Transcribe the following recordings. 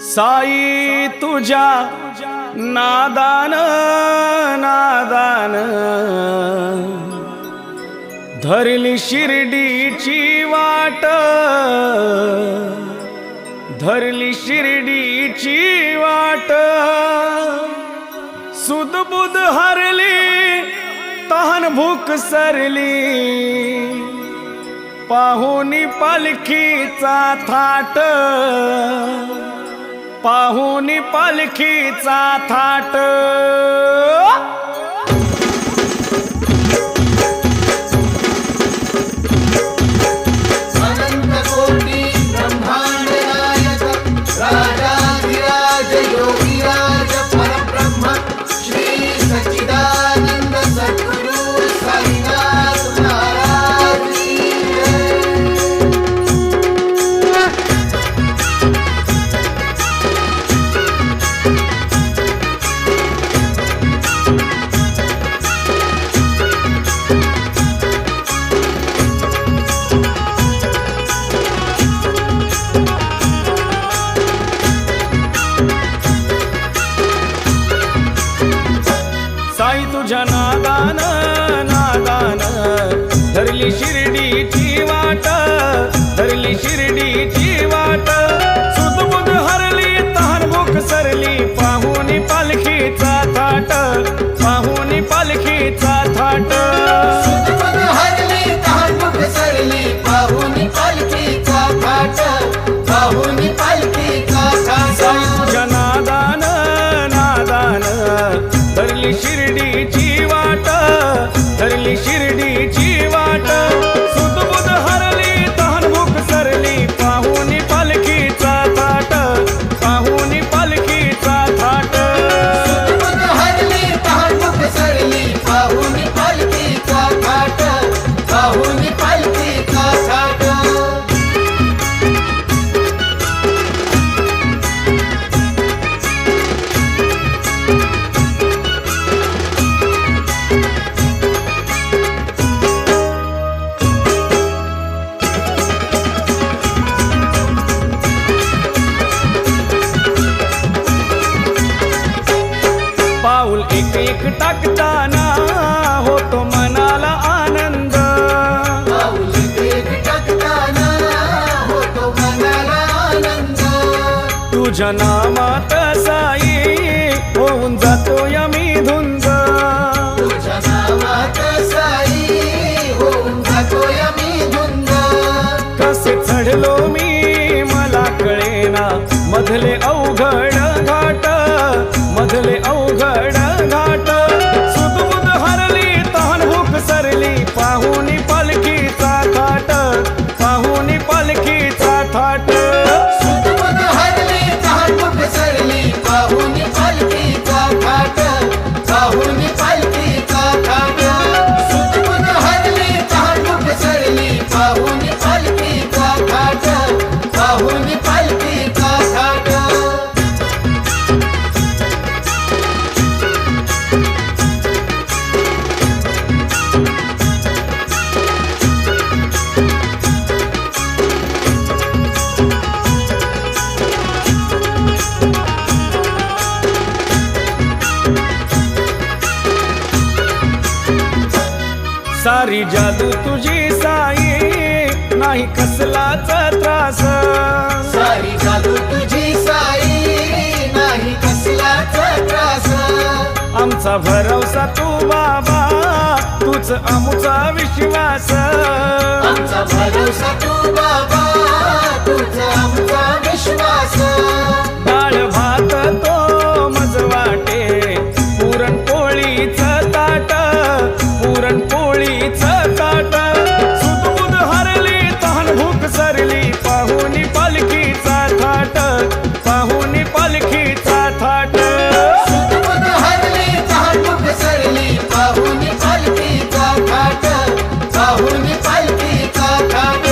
साई तुझ्या नादान नादान धरली शिर्डीची वाट, धरली शिर्डीची वाट। सुदबुद हरली तहन भूक सरली, पाहुनी पालखीचा थाट, पाहुनी पालखीचा थाट। अनंत कोटी ब्रह्मांड नायक राजाधिराज योगीराज परब्रह्म श्री सच्चिदानंद सद्गुरु साईनाथ महाराज की साई तुझ्या नादान नादान धरली शिर्डीची वाट, धरली शिर्डीची वाट। सुदबुद हरली तहन भूक सरली, पाहुनी पालखीचा थाट, पाहुनी पालखीचा थाट। सुदबुद हरली तहान भूक सरली, पाहुनी पालखीचा थाट, पाहुनी पालखीचा थाट। तुझ्या नादान नादान धरली शिर्डीची वाट, धरली शिर्डीची वाट। सुदबुद हरली तहन भूक सरली, पाहुनी पालखीचा थाट, पाहुनी पालखीचा थाट। सुदबुद हरली तहान भूक सरली, पाहुनी पालखीचा थाट, पाहुनी पालखीचा थाट। पाऊल एक एक टाकताना होतो मनाला आनंद, पाऊल एक टाकताना होतो मनाला आनंद। तुझ्या नामात साई होऊन जातो यमी धुंद। तुझ्या नावात साई होऊन जातोय मी धुंद। कसे चढलो मी मला कळेना, मधले अवघड घाट, मधले अवघड घाट। सुदबुद हरली तहन भूक सरली, पाहुनी पालखीचा थाट, पाहुनी पालखीचा थाट। सुदबुद हरली तहान भूक सरली, पाहुनी पालखीचा थाट, पाहुनी पालखीचा थाट। सुदबुद हरली तहान भूक सरली, पाहुनी पालखीचा थाट, पाहुनी पालखीचा थाट। सारी जादू तुझी साई, नाही कसलाच त्रास। सारी जादू तुझी साई, नाही कसलाच त्रास। आमचा भरवसा तू बाबा, तूच आमचा विश्वास। आमचा भरोसा तू बाबा, तुझा आमचा विश्वास। डाळ भात तो मज वाटे, पुरणपोळीच ताट, पुरणपोळीच ताट। सुदबुद हरली तहन भूक सरली, पाहुनी पालखीचा थाट, पाहुनी पालखीचा थाट। सुदबुद हरली तहान भूक सरली, पाहुनी पालखीचा थाट, पाहुनी पालखीचा थाट।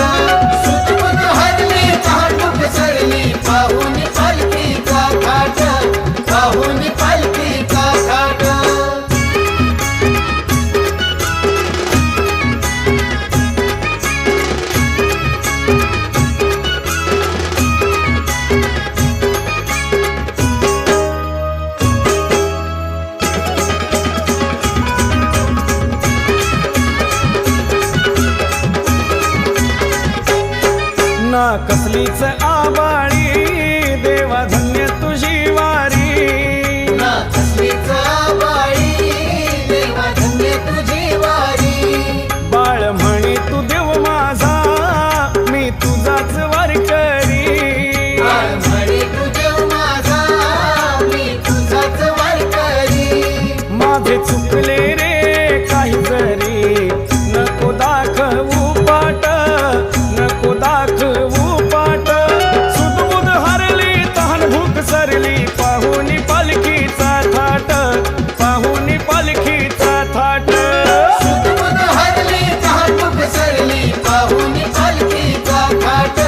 ना कसलीच आबाळी देवा धन्य तुझी वारी ना कसलीच आबाळी देवा धन्य तुझी वारी बाळ म्हणे तू देव माझा मी तुझाच वारकरी बाळ म्हणे तू देव माझा मी तुझाच वारकरी माझे चुकले रे काही जरी नको दाखवू पाट नको दाखवू पाट सुदबुद हरली तहान भूक सरली पाहुनी पालखीचा थाट पाहुनी पालखीचा थाट सुदबुद हरली तहान सरली पाहुनी पालखीचा थाट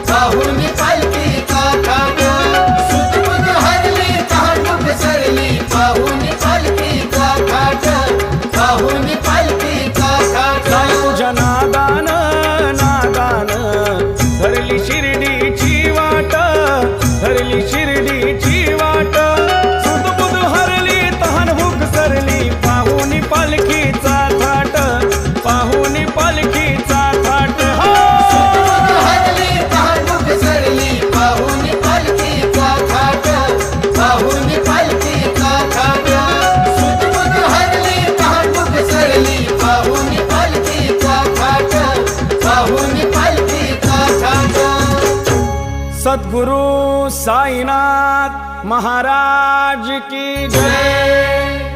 पाहुनी पालखीचा थाट सुदबुद हरली तहान सरली पाहुनी पालखीचा थाट पाहुनी पालखीचा थाट काय तुझ्या नादान नादान धरली शिर्डीची वाट धरली शिर्डीची वाट सुदबुद हरली तहान भूक सरली पाहुनी पालखीचा थाट पाहुनी पालखीचा थाट हो सुदबुद हरली तहान सरली पाहुनी पालखीचा थाट पाहुनी पालखीचा थाट सुदबुद हरली तहान सरली पाहुनी पालखीचा थाट पाहुनी पालखीचा थाट सद्गुरु साईनाथ महाराज की जय।